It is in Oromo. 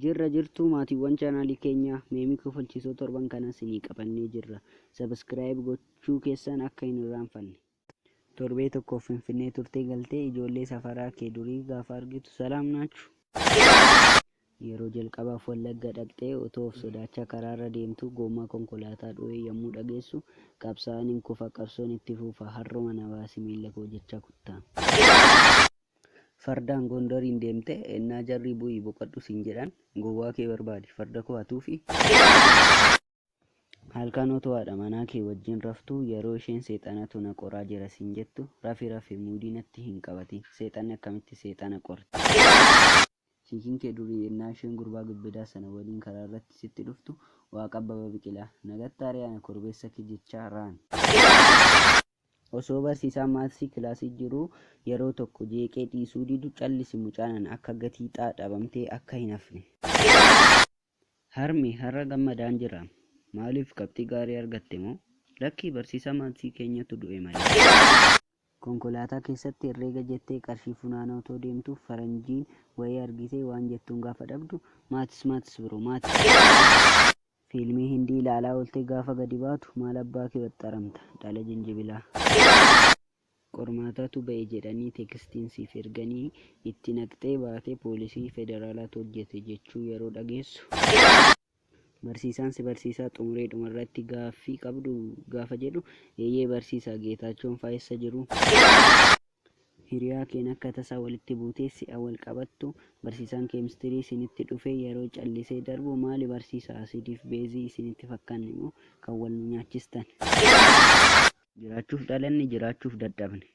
Jirra jirtuu maatiiwwan chaanaalii keenya meemii kofalchiisoo torban kanas ni qabannee jirra. Sabiskiraayib gochuu keessan akka hin irraanfanne. Torbee tokkoof Finfinnee turtee galtee ijoollee safaraa kee durii gaafa argitu salaam naachu. Yeroo jalqabaaf Wallagga dhaqxee otoo of sodaachaa karaarra deemtu gommaa konkolaataa dho'ee yommuu dhageessu qabsaa'aan hin kufa qabsoon itti fufa harruma na baasi miila koo jecha kuttaa. Fardaan Gondoriin deemte ennaa jarri bu'ii boqodhu siin jedhan gowwaa kee barbaadi farda koo hatuufi. Halkan otoo haadha manaa kee wajjin raftu yeroo isheen seexanatu na qoraa jira siin jettu rafi muudii natti hin qabatin seexanni akkamitti seexana qorti. Siikiin kee durii ennaa isheen gurbaa gibbidaa sana waliin karaa irratti sitti dhuftu waaqa abbaba biqilaa nagatta ari'aana korbeessa kee jechaa raan. Osoo barsiisaan maatii kilaasii jiruu yeroo tokko jeeqee dhiisuu didu callisi mucaanan akka gatii dhabamtee akka hin hafne. Harmi har'a gammadaan jira. Maaliif qabxii gaarii argatte moo? Lakkii barsiisaa maatii keenyatu du'e malee. Konkolaataa keessatti herreega jettee qarshii funaana otoo deemtu faranjiin wayii argitee waan jettuun gaafa dhabdu maatis biroo maatis. Fiilmii Hindii ilaalaa oolte gaafa gadi baatu maal abbaa kee waxxaramta dhala jinjibilaa. Qormaatatu ba'e jedhanii teekstiin siif erganii itti naqxee baatee poolisii federaalaatu hojjete jechuu yeroo dhageessu. Barsiisaan si barsiisaa xumuree dhumarratti gaaffii qabdu gaafa jedhu eeyyee barsiisaa Geetaachoon faayessa jiru. Hiriyaa keen akka tasaa walitti buutee si'a wal qabattu barsiisaan keemistirii isinitti dhufee yeroo callisee darbu maali barsiisaa asiidiif beezii isinitti fakkaanne moo kan wal nu nyaachistan. Jiraachuuf dhalanne jiraachuuf dadhabne.